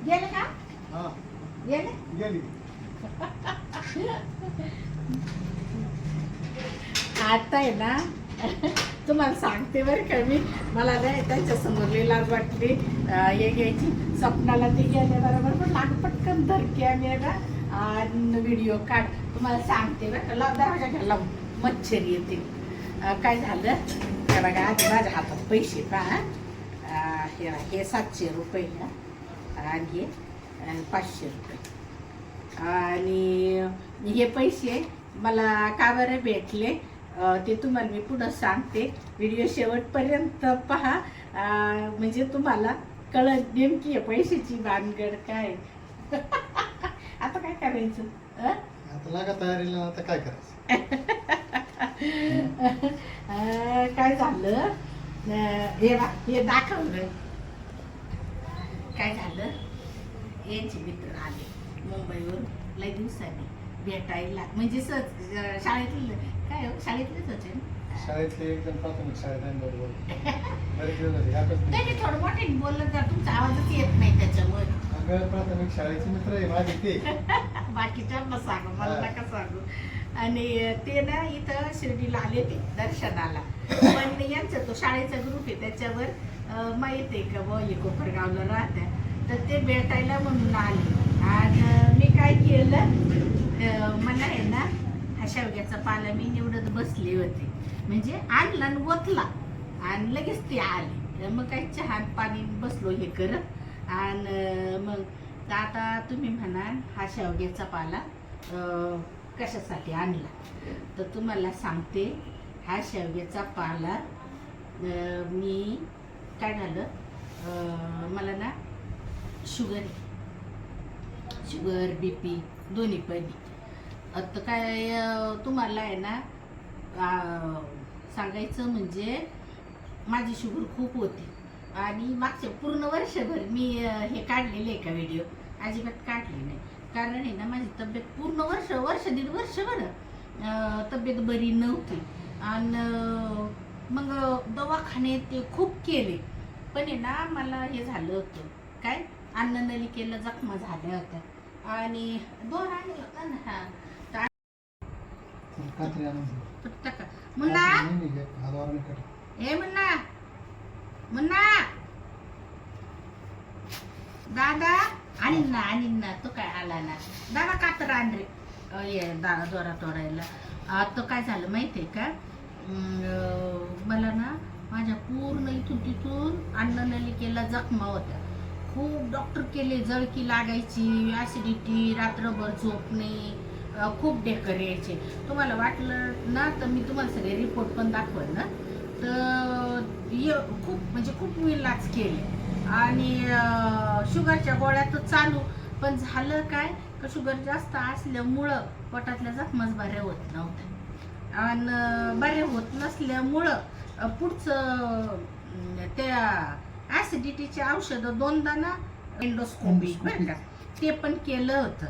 गेले का? हा गेले? गेली. आता आहे ना तुम्हाला सांगते बरं का मी, मला नाही त्यांच्या समोर लई लाज वाटली हे घ्यायची. स्वप्नाला ते गेले बरोबर, पण लाग पटकन धर कॅमेरा आणि व्हिडिओ काढ. तुम्हाला सांगते बरं का, दरवाजा घ्यायला मच्छर येते. काय झालं त्या बघा, आधी माझ्या हातात पैसे पहा. हे 700 रुपये आणि हे 500 रुपये. आणि हे पैसे मला का बरं भेटले ते तुम्हाला मी पुढं सांगते. व्हिडिओ शेवटपर्यंत पहा, म्हणजे तुम्हाला कळत नेमकी आहे पैशाची भानगड काय. आता काय करायचं? आता लागा तयारीला, आता काय करायचं? काय झालं हे दाखवलं. काय झालं, यांचे मित्र आले मुंबईवरून लई दिवसांनी भेटायला. म्हणजे सहज शाळेतले काय हो, शाळेतलेच होते ना. शाळेतले एकदम प्राथमिक शाळेत आहे बरोबर. बरेच दिवस झाले गाठच नाही. नाही थोडं मोठे बोललं तर तुमचा आवाजच येत नाही त्याच्यामुळे. अगं प्राथमिक शाळेचे मित्र आहे माझे ते. बाकीच्यांना सांगू, मला नका सांगू. आणि ते ना इथं शिर्डीला आले ते दर्शनाला. पण यांचा तो शाळेचा ग्रुप आहे त्याच्यावर माहित आहे का व हे कोपरगावला राहत्या, तर ते भेटायला म्हणून आले. आणि मी काय केलं, मला आहे ना हा शेवग्याचा पाला मी निवडत बसले होते. म्हणजे आणला आणि ओतला आणि लगेच ते आले. मग काही चहा पाणी बसलो हे करत. आणि मग आता तुम्ही म्हणाल हा शेवग्याचा पाला कशासाठी आणला, तर तुम्हाला सांगते. हा शेवग्याचा पाला मी काय झालं, मला ना शुगर BP दोन्ही पण. आता काय तुम्हाला आहे ना सांगायचं म्हणजे माझी शुगर खूप होती. आणि मागच्या पूर्ण वर्षभर मी हे काढलेले आहे का व्हिडिओ, अजिबात काढले नाही. कारण आहे ना माझी तब्येत पूर्ण वर्ष दीड वर्ष बरं तब्येत बरी नव्हती. आणि मग दवाखाने ते खूप केले, पण आहे ना मला हे झालं होतं काय, अन्ननलिकेला जखमा झाल्या होत्या. आणि 2 आणले होता ना. हा कात्री आणून मुन्ना, हातवाराने कर. हे मुन्ना दादा आणीन ना. तो काय आला ना दादा, कातर आण रे ये दादा दोरा तोडायला. तो काय झालं माहितीये का, मला ना माझ्या पूर्ण इथून तिथून अन्ननलिकेला जखमा होत्या. खूप डॉक्टर केले, जळकी लागायची, ऍसिडिटी, रात्रभर झोपणे, खूप ढेकर यायचे. तुम्हाला वाटलं ना तर मी तुम्हाला सगळे रिपोर्ट पण दाखवल ना. तर खूप म्हणजे खूप मी इलाज केले. आणि शुगरच्या गोळ्या तर चालू, पण झालं काय का शुगर जास्त असल्यामुळं पोटातल्या जखमाच बऱ्या होत नव्हत्या. आणि बऱ्या होत नसल्यामुळं पुढचं त्या ऍसिडिटीचे औषधं 2दा ना एंडोस्कोपी बरं का ते पण केलं होतं.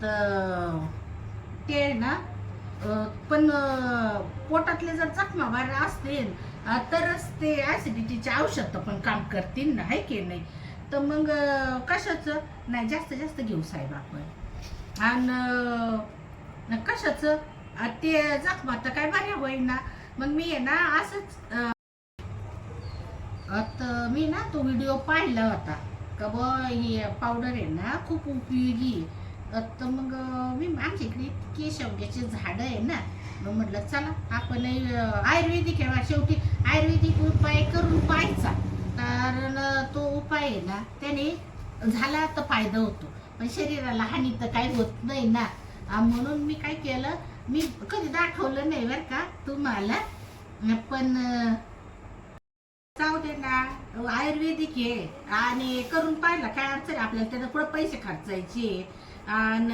तर ते ना पण पोटातले जर जखमा बऱ्या असतील तरच ते ऍसिडिटीचे औषध पण काम करतील ना, आहे की नाही. तर मग कशाचं नाही जास्त घेऊ साहेब आपण. आणि कशाचं ते जखमा तर काय बऱ्या होईना. मग मी आहे ना असंच आता मी ना तो व्हिडिओ पाहिला होता का ब ही पावडर आहे ना खूप उपयोगी. तर मग मी आमच्या इकडे इतके शेवग्याचे झाडं आहे ना, मग म्हटलं चला आपण आयुर्वेदिक आहे, शेवटी आयुर्वेदिक उपाय करून पाहायचा. कारण तो उपाय आहे ना त्याने झाला तर फायदा होतो, पण शरीराला हानी तर काही होत नाही ना. म्हणून मी काय केलं, मी कधी दाखवलं नाही बरं का तुम्हाला, पण जाऊ दे ना, आयुर्वेदिक आहे आणि करून पाहिला काय अडचण आपल्याला, त्याला पुढे पैसे खर्चायचे. आणि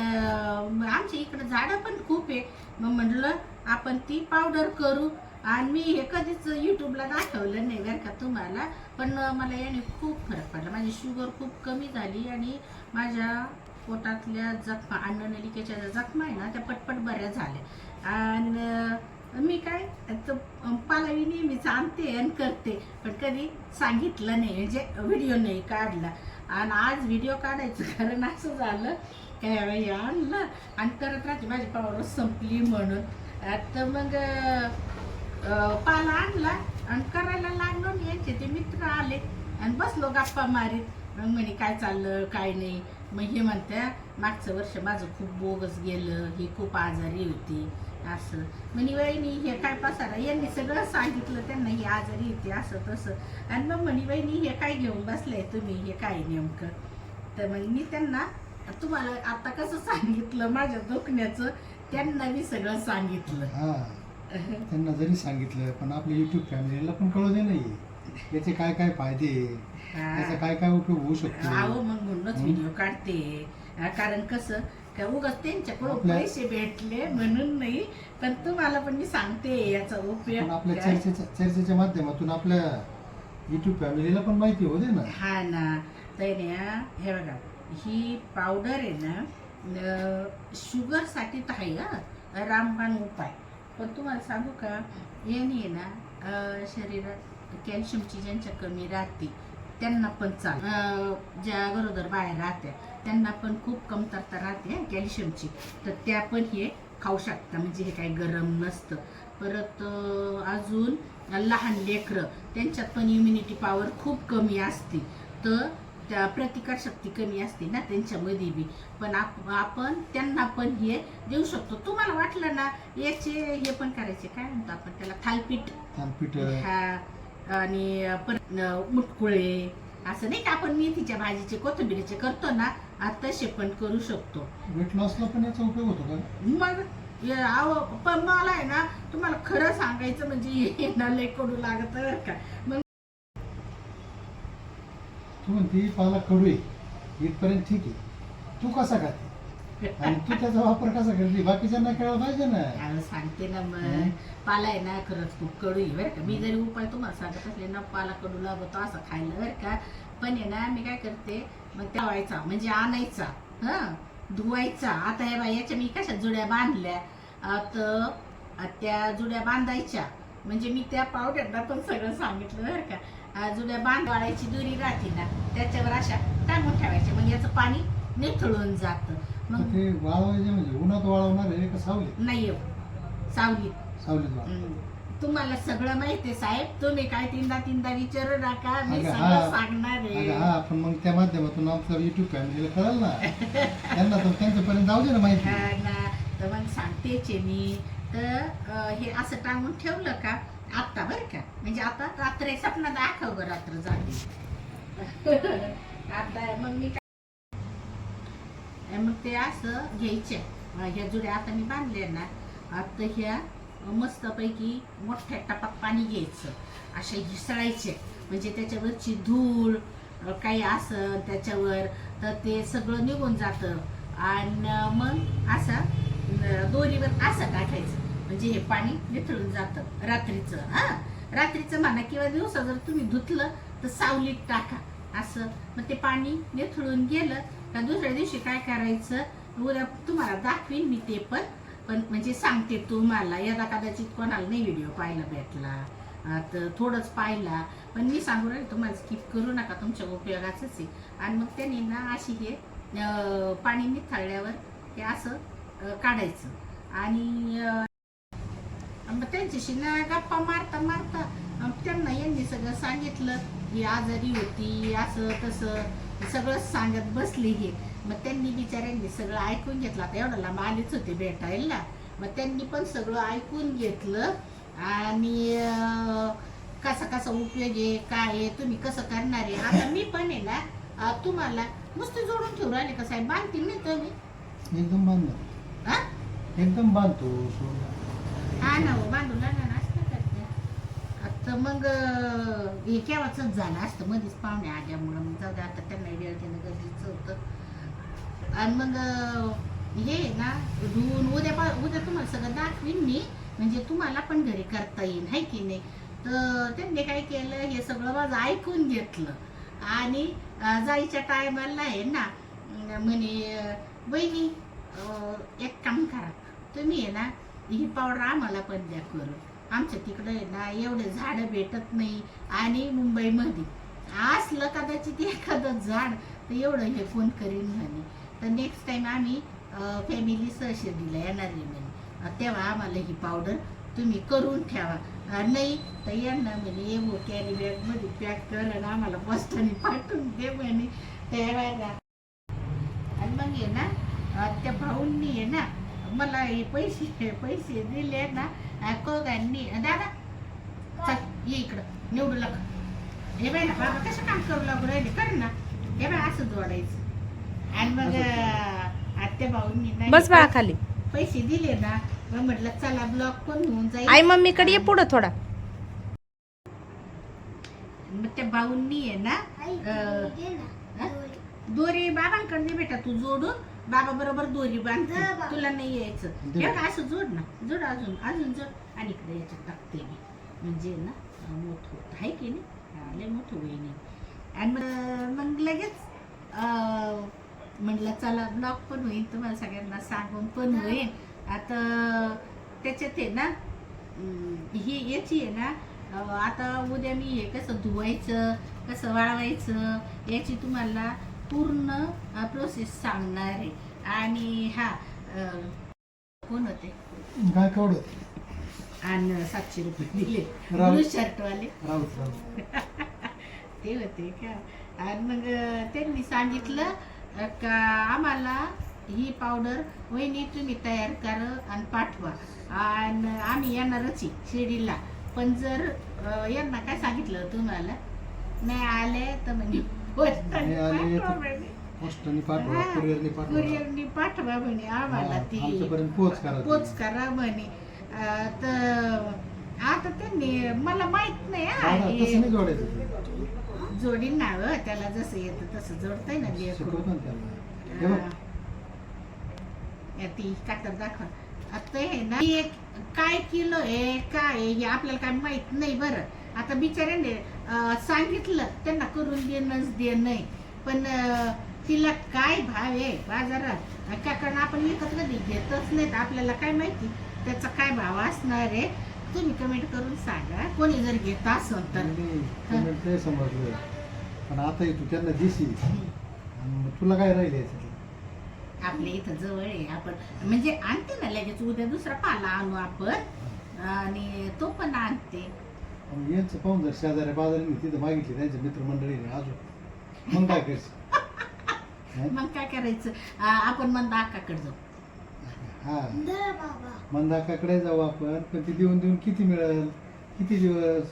आमच्या इकडे झाडं पण खूप आहे. मग म्हटलं आपण ती पावडर करू. आणि मी हे कधीच युट्यूबला दाखवलं नाही बरं का तुम्हाला, पण मला याने खूप फरक पडला. माझी शुगर खूप कमी झाली आणि माझ्या पोटातल्या जखमा, अन्ननलिकेच्या ज्या जखमा आहे ना त्या पटपट बऱ्या झाल्या. आणि मी काय पालावी नेहमीच आणते आणि करते, पण कधी सांगितलं नाही, म्हणजे व्हिडिओ नाही काढला. आणि आज व्हिडिओ काढायचं कारण असं झालं काय बाई आणलं आणि करत राहते माझी पावर संपली म्हणून. तर मग पाला आणला आणि करायला लागलो आणि यांचे ते मित्र आले आणि बसलो गप्पा मारीत. मग म्हणे काय चाललं काय नाही. मग हे म्हणत्या मागचं वर्ष माझं खूप बोगस गेलं, ही खूप आजारी होती असं. म्हणे वहिनी हे काय पसारा, यांनी सगळं सांगितलं त्यांना ही आजारी होती असं तसं. आणि मग म्हणे वहिनी हे काय घेऊन बसलाय तुम्ही, हे काय नेमकं. तर मग मी त्यांना तुम्हाला आता कसं सांगितलं माझ्या दुखण्याचं, त्यांना मी सगळं सांगितलं. हा त्यांना जरी सांगितलं पण आपल्या युट्यूब फॅमिलीला पण कळू दे नाही याचे काय काय फायदे, त्याचा काय काय उपयोग होऊ शकतो. अहो मग म्हणूनच व्हिडिओ काढते. कारण कसं का उगाच त्यांच्याकडून पैसे भेटले म्हणून नाही, पण तुम्हाला पण मी सांगते याचा उपयोग. आपल्या चर्चेच्या माध्यमातून आपल्या युट्यूब फॅमिलीला पण माहिती होते ना. हा ना. तर हे बघा ही पावडर आहे ना शुगर साठी तर आहे हा रामबाण उपाय. पण तुम्हाला सांगू का याने ना शरीरात कॅल्शियमची ज्यांच्या कमी राहते त्यांना पण चाल, ज्या गरोदर बाहेर राहत्या त्यांना पण खूप कमतरता राहते कॅल्शियमची, तर त्या पण हे खाऊ शकता. म्हणजे हे काही गरम नसतं. परत अजून लहान लेकरं त्यांच्यात पण इम्युनिटी पॉवर खूप कमी असते, तर त्या प्रतिकारशक्ती कमी असते ना त्यांच्यामध्ये बी. पण आपण त्यांना पण हे देऊ शकतो. तुम्हाला वाटलं ना याचे हे पण करायचे, काय म्हणतो आपण त्याला, थालपीठ हा, आणि परत मुटकुळे असं नाही का आपण मेथीच्या भाजीचे कोथिंबीरीचे करतो ना, तसे पण करू शकतो. वेट लॉसला पण याचा उपयोग होतो का? मग पण मला आहे ना तुम्हाला खरं सांगायचं म्हणजे हे ना लय कडू लागत बरं का. मग तू म्हणते पाला कडू आहे इथपर्यंत ठीक आहे, तू कसा खाते आणि तू त्याचा वापर कसा करते बाकीच्यांना कळलं पाहिजे ना. सांगते ना मग पाला आहे ना खरंच खूप कडू आहे बरं का. मी जरी उपाय तुम्हाला सांगत असले ना पाला कडू लागतो असं खायला बरं का. पण आहे ना मी काय करते मग तळायचा म्हणजे आणायचा, धुवायचा. आता हे बाई याच्या मी कशा जुड्या बांधल्या, तर त्या जुड्या बांधायच्या. म्हणजे मी त्या पावडरला पण सगळं सांगितलं बरं का. जुड्या बांधवाळायची दोरी राहते ना त्याच्यावर अशा टांगून ठेवायचे, मग याचं पाणी निथळून जातं. मग ते वाळवायचे म्हणजे उन्हात वाळवणार आहे का सावलीत? नाही सावलीत. सावलीत तुम्हाला सगळं माहितीये साहेब, तुम्ही काय तीनदा विचारू नका, मी सगळं सांगणार आहे. हा पण मग त्या माध्यमातून आपल्या युट्यूब फॅमिलीला कळलं ना, त्यांना तर त्यांच्यापर्यंत जाऊ दे ना माहिती. तर मग सांगतेच मी. तर हे असं टांगून ठेवलं का आता बरं का, म्हणजे आता रात्र सपना दाखव ग रात्र झाली. आता मग मी मग ते असं घ्यायचे ह्या जुड्या आता मी बांधल्या ना, आता ह्या मस्तपैकी मोठ्या टपात पाणी घ्यायचं, अशा हिसळायचे. म्हणजे त्याच्यावरची धूळ काही असं त्याच्यावर तर ते सगळं निघून जातं. आणि मग असं दोरीवर असं टाकायचं म्हणजे हे पाणी निथळून जातं रात्रीचं. रात्रीचं म्हणा किंवा दिवसा जर तुम्ही धुतलं तर सावलीत टाका असं. मग ते पाणी निथळून गेलं का दुसऱ्या दिवशी काय करायचं, उद्या तुम्हाला दाखवीन मी ते पण म्हणजे सांगते तुम्हाला. यदा कदाचित कोणाला नाही व्हिडिओ पाहायला भेटला तर थोडंच पाहिला, पण मी सांगू राहिले तुम्हाला स्किप करू नका, तुमच्या उपयोगाचंच आहे. आणि मग त्यांनी ना अशी हे पाणी निथळल्यावर हे असं काढायचं. आणि मग त्यांच्याशी ना गप्पा मारता मारता त्यांना यांनी सगळं सांगितलं, ही आजारी होती असं तसं सगळंच सांगत बसली हे. मग त्यांनी बिचाऱ्यांनी सगळं ऐकून घेतलं. आता एवढं लांब आलीच होते भेटायला, मग त्यांनी पण सगळं ऐकून घेतलं. आणि कसा कसा उपयोग आहे काय आहे तुम्ही कसं करणार आहे. आता मी पण आहे ना तुम्हाला नुसते जोडून ठेवून राहिले का साहेब, बांधतील नाही तुम्ही एकदम बांधतो, एकदम बांधतो. हा ना हो, बांधून लागणार असतं करते. आता मग हे केव्हाच झालं असतं, मध्येच पाहुणे आल्यामुळं मग जाऊ दे, आता त्यांना वेळ देणं गरजेचं होतं. आणि मग हे ना धुवून उद्या तुम्हाला सगळं दाखवीन मी, म्हणजे तुम्हाला पण घरी करता येईल हाय की नाही. तर त्यांनी काय केलं, हे सगळं माझं ऐकून घेतलं. आणि जायच्या टायमाला आहे ना म्हणे बहिणी एक काम करा तुम्ही आहे ना, ही पावडर आम्हाला पण द्या करून. आमच्या तिकडं आहे ना एवढे झाडं भेटत नाही, आणि मुंबईमध्ये असलं कदाचित एखादं झाड तर एवढं हे कोण करीन म्हणे. तर नेक्स्ट टाइम आम्ही फॅमिली सहशिर्डीला येणार आहे म्हणे, तेव्हा आम्हाला ही पावडर तुम्ही करून ठेवा. नाही तर यांना म्हणे ये कॅरी बॅगमध्ये पॅक कर आणि आम्हाला पोस्टाने पाठवून दे म्हणे. तेव्हा आणि मग आहे ना त्या भाऊंनी आहे ना मला हे पैसे दिले ना कोगांनी. दादा चल ये इकडं निवडू लाग. हे बाय ना बाबा कसं काम करू लागू राहिले कर ना. हे बाय असं जोडायचं. आणि मग आत्या भाऊंनी नाही बस बाळा खाली. पैसे दिले ना मग म्हटलं चला ब्लॉक पण होऊन जाईल. आई मम्मीकडे ये पुढं थोडा. मग त्या भाऊंनी आहे ना दोरी बाबांकडे दे बेटा तू जोडून. बाबा बरोबर दोरी बांधते. तुला नाही यायचं हे का असं जोड ना. जोड अजून अजून जोड. आणि इकडे याच्यात टाकते मी म्हणजे ना मोठं होत आहे की नाही. लय मोठं होईल. आणि मग लगेच म्हटलं चला ब्लॉग पण होईल तुम्हाला सगळ्यांना सांगून पण होईल. आता त्याच्यात आहे ना ही याची आहे ना आता उद्या मी हे कसं धुवायचं कसं वाळवायचं याची तुम्हाला पूर्ण प्रोसेस सांगणार आहे. आणि हा कोण होते काय कवड आणि 700 रुपये दिले राव. ब्लू शर्टवाले राहू ते होते का. आणि मग त्यांनी सांगितलं का आम्हाला ही पावडर वहिनी तुम्ही तयार करा आणि पाठवा. आणि आम्ही येणारच आहे शिर्डीला. पण जर यांना काय सांगितलं तुम्हाला नाही आले तर म्हणजे पोस्टाने पाठवा कुरिअरने पाठवा कुरिअरनी पाठवा म्हणे आम्हाला ती आमच्यापर्यंत पोच करा म्हणे. तर आता त्यांनी मला माहित नाही तसं नाही जोडायचं. जोडीन नाव त्याला जसं येतं तसं जोडतंय ना शिकवतो ना त्याला. हे बघ. ती कातर दाखवा. आता हे ना एक काय किलो आहे काय हे आपल्याला काय माहित नाही. बरं आता बिचाऱ्याने सांगितलं त्यांना करून देणंच दे नाही. पण तिला काय भाव आहे बाजारात का कारण आपण विकत कधी घेतच नाहीत. आपल्याला काय माहिती त्याचा काय भाव असणार आहे. तुम्ही कमेंट करून सांगा कोणी जर घेत असेल तर. ते समजलं पण आता तू त्यांना दिसी तुला काय राहिले याच्यात. आपल्या इथं जवळ आहे आपण म्हणजे आणते ना लगेच उद्या दुसरा पाला आणू आपण आणि तो पण आणते. यांचं पाहून जर शेजाऱ्या बाजारांनी तिथं मागितली त्यांच्या मित्रमंडळीने अजून मग काय करशील. मग काय करायचं आपण मंदा अक्काकडे जाऊ. हा मंदाकाकडे जाऊ आपण. पण ती देऊन देऊन किती मिळेल किती दिवस.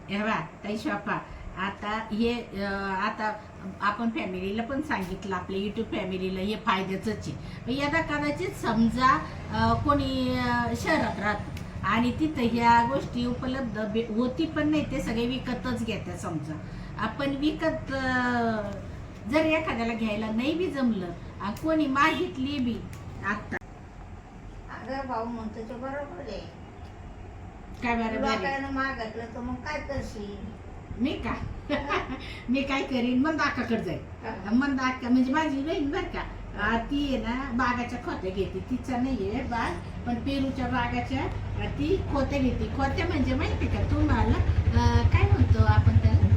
हे बा ताई शॉपा आता हे आता आपण फॅमिलीला पण सांगितलं आपल्या युट्यूब फॅमिलीला हे फायद्याचंच आहे. यदा कदाचित समजा कोणी शहरात राहत आणि तिथं ह्या गोष्टी उपलब्ध होती पण नाही ते सगळे विकतच घेतात. समजा आपण विकत जर एखाद्याला घ्यायला नाही बी जमलं कोणी मागितली बी आता अगं भाऊ म्हणतो ते बरोबर आहे. काय बरोबर लोकांना मागितलं तर मग काय करशील. मी का मी काय करीन मंद अक्काकडे जाईल. मंद अक्का म्हणजे माझी बहीण बरं का ती आहे ना बागाच्या खोत्या घेते. तिचा नाहीये बाग पण पेरूच्या बागाच्या ती खोत्या घेते. खोत्या म्हणजे माहिती का तुम्हाला काय म्हणतो आपण त्याला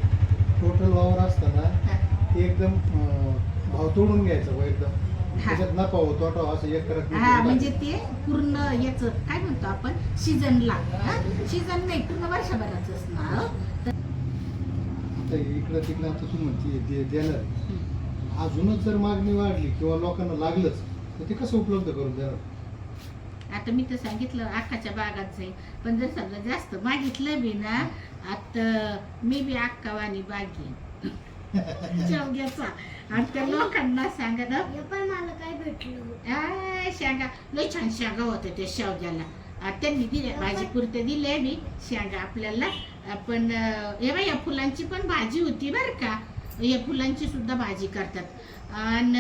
टोटल वावर असताना एकदम भाव तोडून घ्यायचं एकदम त्याच्यात नफा होतो तोटा असं एक करत हा म्हणजे ते पूर्ण याच काय म्हणतो आपण सीझनला सीझन नाही पूर्ण वर्षभराच ना. इकडं तिकडं आता तू म्हणते देणार अजूनच जर मागणी वाढली किंवा लोकांना लागलंच तर ते कसं उपलब्ध करून देणार. आता मी तर सांगितलं अक्काच्या बागात जाईल पण जर समजा जास्त मागितलं बी ना आता मी बी अक्कावानी बाग घेईन शेवग्याचा. आणि त्या लोकांना सांगा ना पण मला काय भेटलं शेंगा लय छान शेंगा होत्या त्या शेवग्याला. त्यांनी दिल्या भाजी पुरते दिले मी शेंगा आपल्याला. पण हे बाई या फुलांची पण भाजी होती बरं का. या फुलांची सुद्धा भाजी करतात. आणि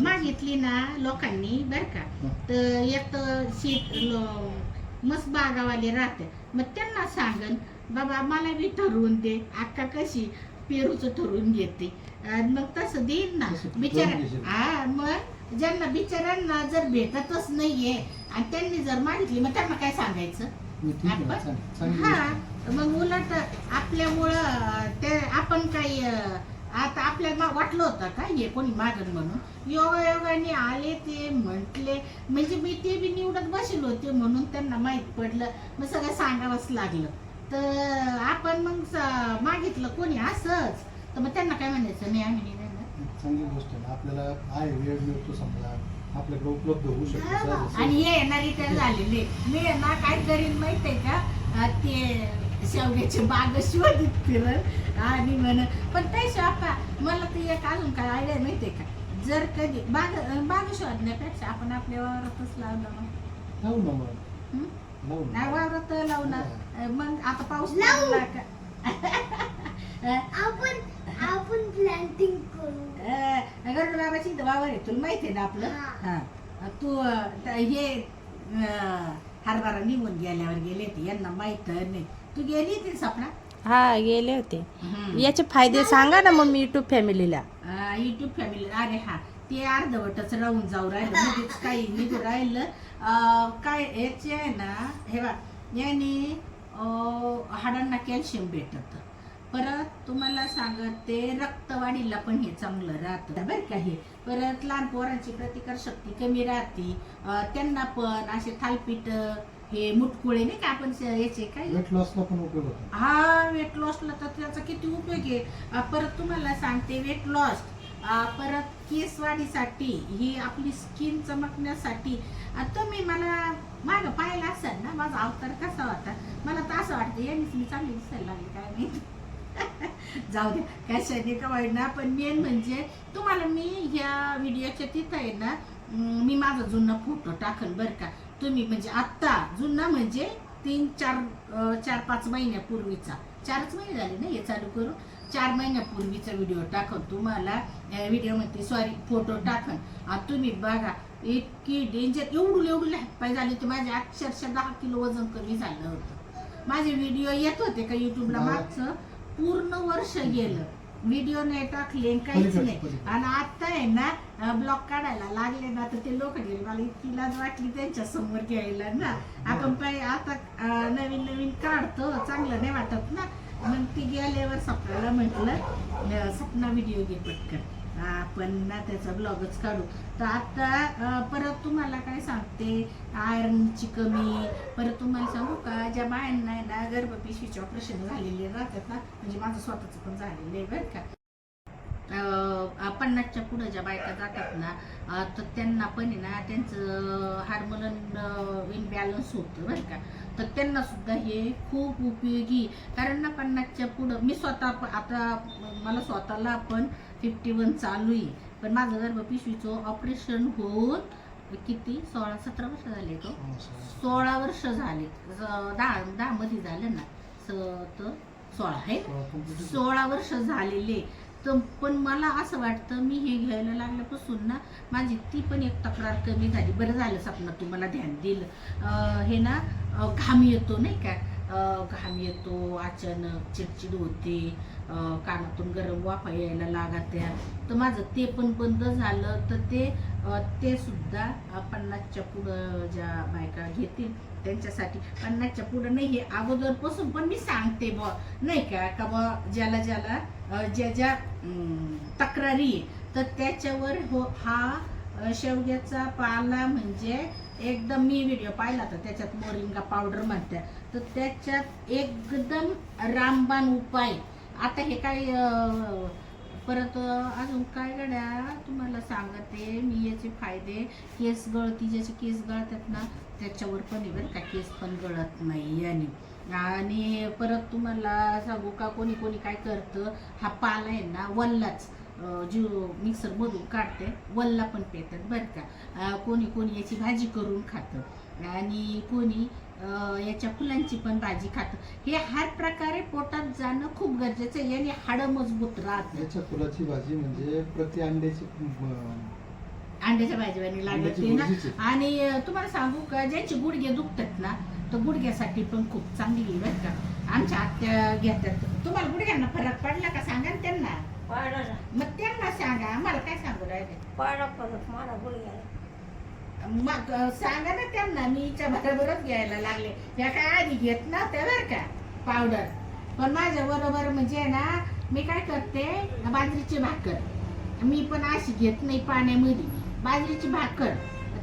मागितली ना लोकांनी बरं का तर एक शेत मस्त बागावाले राहते मग त्यांना सांगन बाबा मला बी ठरवून दे. अक्का कशी पेरूचं ठरवून घेते मग तसं देईन ना बिचारा. हा मग ज्यांना बिचाऱ्यांना जर भेटतच नाहीये आणि त्यांनी जर मागितली मग त्यांना काय सांगायचं. हा मग उलट आपल्यामुळं ते आपण काही आता आपल्याला वाटलं होतं का हे कोणी मागण म्हणून, योगायोगाने आले ते म्हटले, म्हणजे मी ते बी निवडत बसले होते म्हणून त्यांना माहित पडलं, मग सगळं सांगावंच लागलं. तर आपण मग मागितलं कोणी असंच, तर मग त्यांना काय म्हणायचं, नाही आम्ही नाही देणार. चांगली गोष्ट आहे ना, आपल्याला आहे वेळ मिळतो समजा, आपल्याकडे उपलब्ध होऊ शकतो. आणि हे येणारी तर झालेले, मी ना काय करीन माहितीये का, ते शेवग्याचे बाग शोधित फिरत आणि म्हण. पण ते शापा मला ते एक अजून काय आयडिया माहितीये का, जर कधी बाग शोधण्यापेक्षा आपण आपल्या वावरातच लावलं मग लावू ना मग, हं? लावू ना. नाही वावरात लावणार मग आता पाऊस लावू. पडला का आपण प्लॅन्टिंग करू. गरुड बाबाची इथं वावर आहे, तुला माहिती आहे ना आपलं. हा. हा तू हे हरभरा निघून गेल्यावर गेले ते, यांना माहित नाही. तू गेली ती सपना? हा गेले होते. हम्म. याचे फायदे सांगा ना मग मी युट्यूब फॅमिलीला. युट्यूब फॅमिली, अरे हा ते अर्धवटच राहून जाऊ राहिलं, मध्येच काही निघून राहिलं. काय याचे आहे ना, हे बा याने हाडांना कॅल्शियम भेटत. परत तुम्हाला सांगते रक्तवाढीला पण हे चांगलं राहतं बरं का हे. परत लहान पोरांची प्रतिकार शक्ती कमी राहते, त्यांना पण असे थालपीठ, हे मुटकुळे नाही का आपण याचे काय, वेट लॉसला पण उपयोग होतो. हा वेट लॉसला तर त्याचा किती उपयोग आहे. परत तुम्हाला सांगते वेट लॉस, परत केस वाढीसाठी, ही आपली स्किन चमकण्यासाठी. तुम्ही मला मागं पाहिलं असेल ना माझा अवतार कसा होता, मला तर असं वाटतं यांनीच मी चांगली दिसायला लागली काय नाही. जाऊ दे कशाने का वाईट, पण मेन म्हणजे तुम्हाला मी ह्या व्हिडिओच्या तिथं आहे ना, मी माझा जुना फोटो टाकन बरं का. तुम्ही म्हणजे आत्ता जुना म्हणजे 4-5 महिन्यापूर्वीचा, 4च महिने झाले ना हे चालू करून, 4 महिन्यापूर्वीचा व्हिडिओ टाकन तुम्हाला, व्हिडिओमध्ये सॉरी फोटो टाकन. तुम्ही बघा इतकी डेंजर, एवढे हातपाय झाले ते माझे, अक्षरशः 10 किलो वजन कमी झालं होतं. माझे व्हिडिओ येत होते का युट्यूबला, मागचं पूर्ण वर्ष गेलं व्हिडिओ नाही टाकले काहीच नाही. आणि आता आहे ना ब्लॉग काढायला लागले ना, तर ते लोक गेले, मला इतकी लाज वाटली त्यांच्या समोर घ्यायला ना. आपण काय आता नवीन काढतो, चांगलं नाही वाटत ना. मग ती गेल्यावर सपनाला म्हटलं सपना व्हिडिओ घे पटकन, आपण ना त्याचा ब्लॉगच काढू. तर आता परत तुम्हाला काय सांगते, आयर्नची कमी. परत तुम्हाला सांगू का, ज्या बायांना आहे ना गर्भपिशवीचे ऑपरेशन झालेले राहतात ना, म्हणजे माझं स्वतःच पण झालेलं आहे बरं का, 50च्या पुढं ज्या बायका जातात ना, तर त्यांना पण आहे ना त्यांचं हार्मोनल इनबॅलन्स होतं बरं का. तर त्यांना सुद्धा हे खूप उपयोगी, कारण ना 50च्या पुढं मी स्वतः आता मला स्वतःला पण 51 चालू आहे, पण माझं गर्भपिशवीचं ऑपरेशन होऊन किती 16-17 वर्ष झाले तो, 16 वर्ष झाले, 10 मध्ये झालं ना, 16 आहे, 16 वर्ष झालेले. तर पण मला असं वाटतं मी हे घ्यायला लागल्यापासून ना माझी ती पण एक तक्रार कमी झाली. बरं झालं सपना तुम्हाला ध्यान दिलं. हे ना घाम येतो नाही का, घाम येतो अचानक, चिडचिड होते, कानातून गरम वाफा यायला लागत्या, तर माझं ते पण बंद झालं. तर ते सुद्धा 50च्या पुढं ज्या बायका घेतील त्यांच्यासाठी, 50च्या पुढं नाही, हे अगोदरपासून पण मी सांगते बा नाही का बा ज्याला ज्या तक्रारी तर त्याच्यावर हा शेवग्याचा पाला म्हणजे एकदम, मी व्हिडिओ पाहिला तर त्याच्यात मोरिंगा पावडर म्हणते, तर त्याच्यात एकदम रामबाण उपाय. आता हे काय परत अजून काय गड्या तुम्हाला सांगते मी याचे फायदे. केस गळती, ज्याचे केस गळतात ना त्याच्यावर पण आहे बरं का, केस पण गळत नाही. आणि परत तुम्हाला सांगू का, कोणी काय करतं, हा पाला आहे ना वल्लाच जो मिक्सर मधून काढते वल्ला पण पेतात बरं का. कोणी याची भाजी करून खातं, आणि कोणी याच्या फुलांची पण भाजी खातं. हे हर प्रकारे पोटात जाणं खूप गरजेचं आहे, याने हाडं मजबूत राहतात. याच्या फुलाची भाजी म्हणजे प्रति अंड्याच्या भाजीवानी लागते ना. आणि तुम्हाला सांगू का, ज्याचे गुडघे दुखतात ना, तर गुडघ्यासाठी पण खूप चांगली बरं का. आमच्या आत्या घेतात. तुम्हाला गुडघ्यांना फरक पडला का सांगा ना त्यांना, मग त्यांना सांगा, आम्हाला काय सांगू राहिले, मग सांगा ना त्यांना. मी हिच्या बरोबरच घ्यायला लागले, त्या काय आधी घेत नव्हत्या बरं का पावडर, पण माझ्या बरोबर म्हणजे ना मी काय करते, बाजरीची भाकर मी पण अशी घेत नाही पाण्यामध्ये. बाजरीची भाकर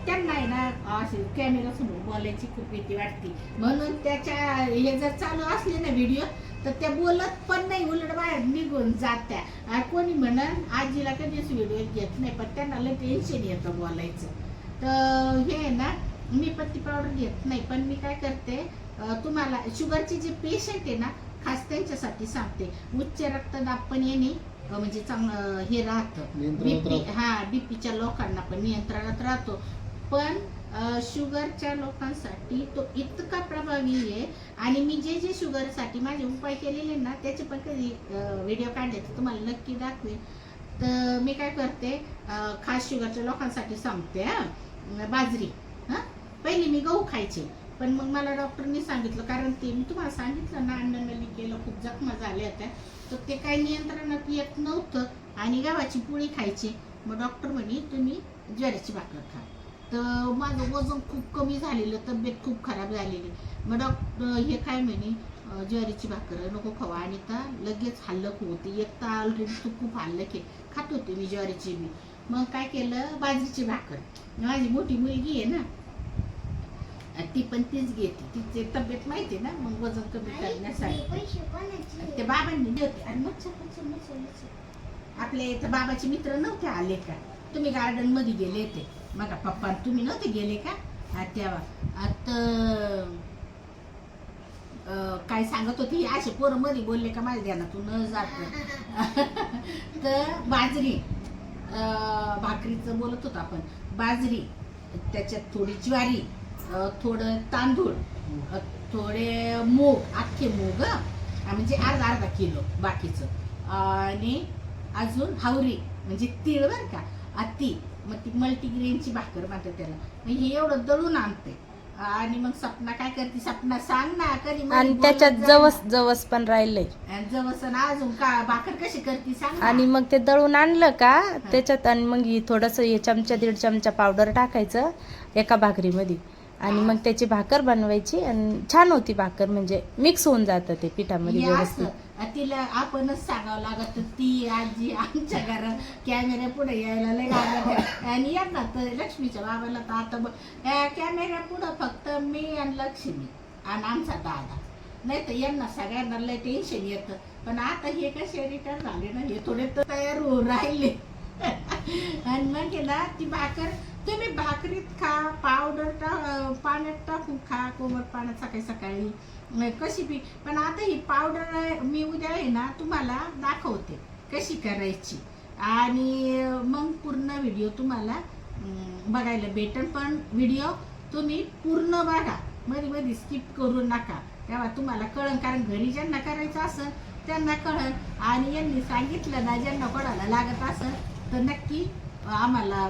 त्यांना आहे ना असे कॅमेरा समोर बोलायची खूप भीती वाटते, म्हणून त्याच्या हे जर चालू असले ना व्हिडिओ तर त्या बोलत पण नाही, उलट बाहेर निघून जात्या. कोणी म्हणन आजीला कधीच व्हिडिओ घेत नाही, पण त्यांना लय टेन्शन येतं बोलायचं. तर हे आहे ना, मी पत्ती पावडर घेत नाही, पण मी काय करते, तुम्हाला शुगरचे जे पेशंट आहे ना खास त्यांच्यासाठी सांगते. उच्च रक्तदाब पण येणे म्हणजे चांगलं हे राहतं, बीपी बीपीच्या लोकांना पण नियंत्रणात राहतो. पण शुगरच्या लोकांसाठी तो इतका प्रभावी आहे. आणि मी जे जे शुगरसाठी माझे उपाय केलेले ना त्याचे पण कधी व्हिडिओ काढले तर तुम्हाला नक्की दाखवेन. तर मी काय करते, खास शुगरच्या लोकांसाठी सांगते. बाजरी पहिली मी गहू खायचे, पण मग मला डॉक्टरनी सांगितलं, कारण ते मी तुम्हाला सांगितलं ना अन्ननलिकेला खूप जखमा झाल्या होत्या, तर ते काही नियंत्रणात येत नव्हतं आणि गव्हाची पोळी खायची. मग डॉक्टर म्हणे तुम्ही ज्वारीची भाकर खा. तर माझं वजन खूप कमी झालेलं, तब्येत खूप खराब झालेली. मग डॉक्टर हे काय म्हणे, ज्वारीची भाकर नको खावा. आणि तर लगेच हल्लक होती, एक तर ऑलरेडी तू खूप हल्लक आहे, खात होते मी ज्वारीची बी. मग काय केलं, बाजरीची भाकर. माझी मोठी मुलगी आहे ना ती पण तीच घेते, तिची तब्येत माहिती आहे ना, मग वजन कमी करण्यासाठी ते बाबांनी देते. आणि आपल्या इथं बाबाचे मित्र नव्हते आले का, तुम्ही गार्डन मध्ये गेले ते मग पप्पा तुम्ही नव्हते गेले का तेव्हा. आता काय सांगत होती, असे पोरं मध्ये बोलले का माझ्या ध्यानातून जात. तर बाजरी भाकरीचं बोलत होतो आपण. बाजरी, त्याच्यात थोडी ज्वारी, थोडं तांदूळ, थोडे मूग, अख्खे मूग म्हणजे अर्धा किलो बाकीचं, आणि अजून हावरी म्हणजे तीळ बर का, ती मग ती मल्टीग्रेनची भाकर म्हणतात त्याला. मग हे एवढं दळून आणते. आणि मग सपना काय करते, सपना सांग ना कधी. आणि त्याच्यात जवस जवस पण राहिलंय. जवस ना अजून का भाकर कशी करते सांग. आणि मग ते दळून आणलं का त्याच्यात, आणि मग थोडस हे चमचा 1.5 चमचा पावडर टाकायचं एका भाकरीमध्ये, आणि मग त्याची भाकर बनवायची. आणि छान होती भाकर, म्हणजे मिक्स होऊन जातं ते पिठामध्ये व्यवस्थित. तिला आपणच सांगावं लागत. ती आजी आमच्या घरात कॅमेऱ्या पुढे यायला लय लागत. आणि यांना तर लक्ष्मीच्या बाबाला तर आता कॅमेऱ्या पुढं फक्त मी आणि लक्ष्मी आणि आमचा दादा, नाही तर यांना सगळ्यांना लय टेन्शन येतं. पण आता हे कसे रिटर्न झाले ना, हे थोडे तर तयार होऊन राहिले. आणि मग ना ती भाकर तुम्ही भाकरीत खा, पावडर पाण्यात टाकून खा, कोमट पाण्यात सकाळी सकाळी कशी बी. पण आता ही पावडर मी उद्या आहे ना तुम्हाला दाखवते कशी करायची. आणि मग पूर्ण व्हिडिओ तुम्हाला बघायला भेटेल. पण व्हिडिओ तुम्ही पूर्ण बघा, मध्ये मध्ये स्किप करू नका, तेव्हा तुम्हाला कळन. कारण घरी ज्यांना करायचं असेल त्यांना कळन, आणि यांनी सांगितलं ना ज्यांना कोणाला लागत असेल तर नक्की आम्हाला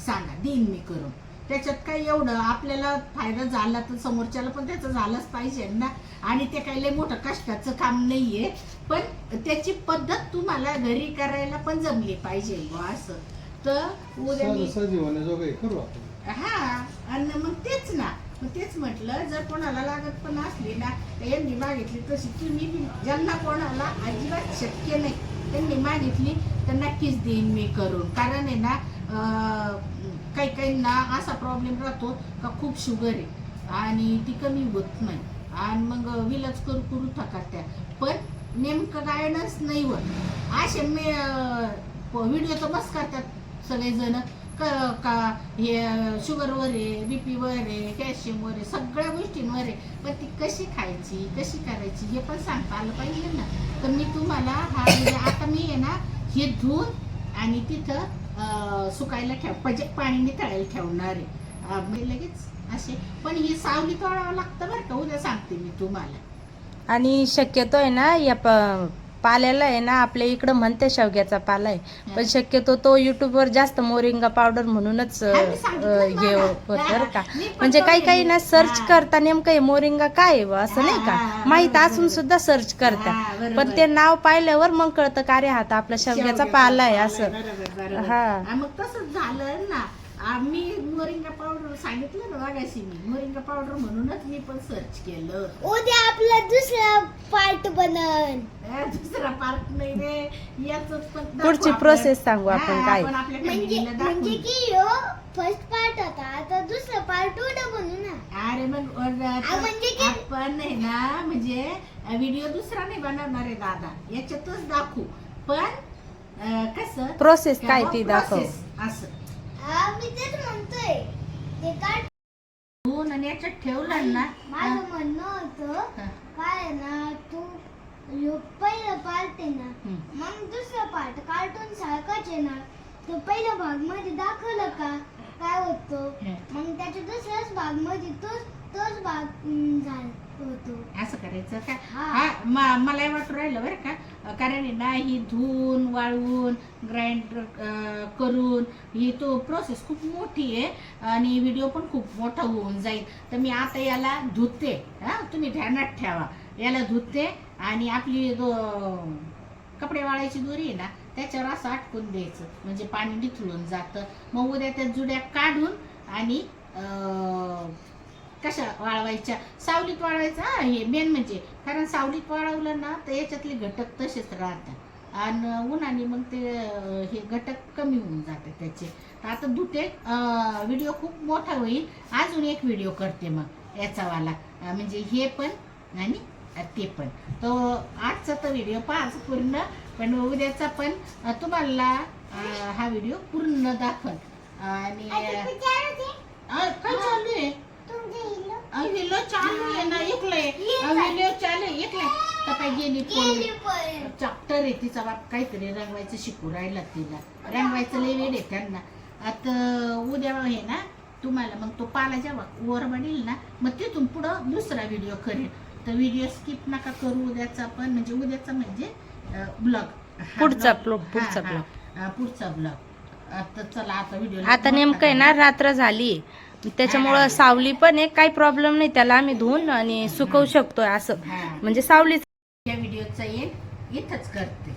सांगा, देईन मी करून. त्याच्यात काही एवढं आपल्याला फायदा झाला तर समोरच्याला पण त्याचं झालंच पाहिजे ना. आणि ते काही लय मोठं कष्टाचं काम नाहीये, पण त्याची पद्धत तुम्हाला घरी करायला पण जमली पाहिजे असं. तर उद्या करू आपण. हा, आणि मग तेच ना, तेच म्हटलं, जर कोणाला लागत पण असली ना यांनी मागितली तशी तुम्ही ज्यांना कोणाला अजिबात शक्य नाही त्यांनी मागितली तर नक्कीच देईन मी करून. कारण आहे ना काही काहींना असा प्रॉब्लेम राहतो का खूप शुगर आहे आणि ती कमी होत नाही, आणि मग विलाज करू थकात त्या. पण नेमकं गायडन्स नाही होत. असे मी व्हिडिओ तर मस्त करतात सगळेजण का हे शुगरवर आहे, बीपीवर आहे, कॅल्शियमवर आहे, सगळ्या गोष्टींवर आहे. पण ती कशी खायची, कशी करायची हे पण सांगता आलं पाहिजे ना. तर मी तुम्हाला हा आता मी आहे ना हे धुवून आणि तिथं सुकायला म्हणजे पाणी नितळायला ठेवणार आहे लगेच असे. पण ही सावली तोडावं लागतं बरं का, उद्या सांगते मी तुम्हाला. आणि शक्यतो आहे ना या पाल्याला आहे ना, आपल्या इकडं म्हणते शेवग्याचा पाला आहे, पण शक्यतो तो युट्यूबवर जास्त मोरिंगा पावडर म्हणूनच हे होत बरं का. म्हणजे काही ना सर्च करता नेमकं हे मोरिंगा काय आहे असं नाही का, माहित असून सुद्धा सर्च करता, पण ते नाव पाहिल्यावर मग कळतं का अरे हा आपला शेवग्याचा पाला आहे असं. हा, मग तसंच झालं ना. आम्ही मोरिंगा पावडर सांगितलं ना मागाशी मी मोरिंगा पावडर म्हणूनच मी पण सर्च केलं. उद्या आपला दुसरा पार्ट बनन. दुसरा पार्ट नाही रे याच पण पुढची प्रोसेस सांगू आपण काय. म्हणजे की यो फर्स्ट पार्ट होता आता दुसरा पार्ट उद्या बनू ना. अरे मग म्हणजे की आपण आहे ना म्हणजे व्हिडिओ दुसरा नाही बनवणार आहे दादा याच्यातच दाखवू पण कसं प्रोसेस काय ती दाखव. process असं मी तेच म्हणतोय ते काय धुवून आणि याच्यात ठेवलं ना माझं म्हणणं होतं हा. काय आहे ना तू ह्यो पहिला पार्ट आहे ना हम्म. मग दुसरा पार्ट कार्टून सारखाच आहे ना तो पहिल्या भाग मध्ये दाखवलं का काय होतो हं. मग त्याच्या दुसऱ्याच भाग मध्ये तोच भाग होतो. असं करायचं का हा. मला वाटून राहिलं बरं का कारण आहे ना ही धुवून वाळवून ग्राइंडर करून ही तो प्रोसेस खूप मोठी आहे आणि व्हिडिओ पण खूप मोठा होऊन जाईल. तर मी आता याला धुते हा तुम्ही ध्यानात ठेवा याला धुते आणि आपली कपडे वाळायची दोरी आहे ना त्याच्यावर असं अटकून द्यायचं म्हणजे पाणी निथळून जातं. मग उद्या त्या जुड्या काढून आणि कशा वाळवायच्या सावलीत वाळवायचं हा हे मेन म्हणजे कारण सावलीत वाळवलं ना तर याच्यातले घटक तसेच राहतात आणि उन्हाने मग ते हे घटक कमी होऊन जाते त्याचे. आता धुते व्हिडिओ खूप मोठा होईल अजून एक व्हिडिओ करते मग याचावाला म्हणजे हे पण आणि ते पण. तो आजचा तर व्हिडिओ पाच पूर्ण पण उद्याचा पण तुम्हाला हा व्हिडिओ पूर्ण दाखल. आणि काय चालू आहे व्हिडिओ चालू आहे ना इकलंय व्हिडिओ चालू आहे इकलंय तर काय गेली चॅप्टर आहे तिचा बाप काहीतरी रंगवायचं शिकू राहिला तिला रंगवायचं लय वेळ आहे त्यांना. आता उद्या आहे ना तुम्हाला मग तो पाला जेव्हा वर वाढेल ना मग तिथून पुढं दुसरा व्हिडिओ करेल. तर व्हिडिओ स्किप नका करू उद्याचा पण म्हणजे उद्याचा म्हणजे ब्लॉग पुढचा ब्लॉग. पुढचा ब्लॉग. आता चला आता व्हिडिओ आता नेमकं आहे ना रात्र झाली त्याच्यामुळं सावली पण आहे काही प्रॉब्लेम नाही त्याला आम्ही धुवून आणि सुकवू शकतोय असं म्हणजे सावली. या व्हिडिओचा येईल इथंच करते.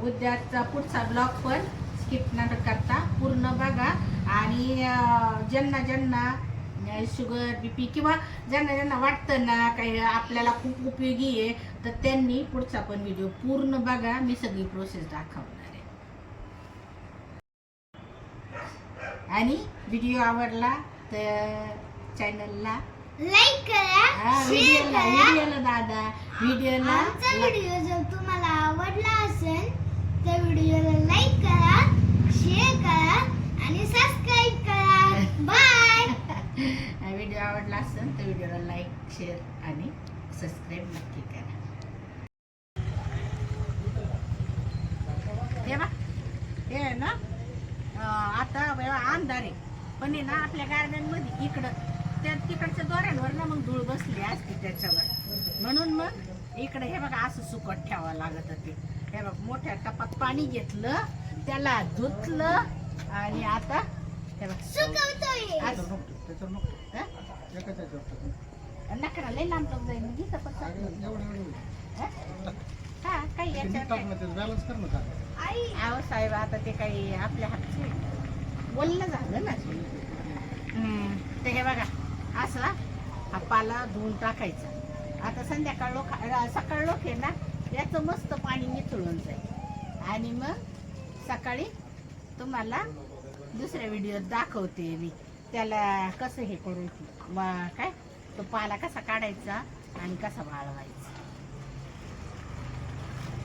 उद्याचा पुढचा ब्लॉग पण स्किप न करता पूर्ण बघा आणि ज्यांना शुगर बीपी किंवा ज्यांना वाटतं ना काही आपल्याला खूप उपयोगी आहे तर त्यांनी पुढचा पण व्हिडिओ पूर्ण बघा मी सगळी प्रोसेस दाखवणार आहे. आणि व्हिडिओ आवडला तर चॅनलला लाईक करा शेअर करा. व्हिडिओला दादा व्हिडिओला आमचा व्हिडिओ जर तुम्हाला आवडला असेल तर व्हिडिओला लाईक करा शेअर करा आणि सबस्क्राईब करा. बाय. व्हिडिओ आवडला असेल तर व्हिडिओला लाईक शेअर आणि सबस्क्राईब नक्की करा. हे आहे ना आता अंधार आहे पण आहे ना आपल्या गार्डन मध्ये इकडं त्या तिकडच्या दोऱ्यांवर ना मग धूळ बसली असते त्याच्यावर म्हणून मग इकडे हे बघा असं सुकट ठेवावं लागत ते. हे बघ मोठ्या टपात पाणी घेतलं त्याला धुतलं आणि आता हे बघ सुकवतोय. नकरा लय लांब लांब जाईल मी घेतं पण हा काही बॅलन्स कर ना. आई आहो साहेब आता ते काही आपल्या हातचं बोलणं झालं ना. तर हे बघा असा हा पाला धुवून टाकायचा. आता संध्याकाळ सकाळ लोक आहे ना याचं मस्त पाणी निथळून जाईल आणि मग सकाळी तुम्हाला दुसऱ्या व्हिडिओत दाखवते मी त्याला कसं हे करू काय तो पाला कसा काढायचा आणि कसा वाळवायचा.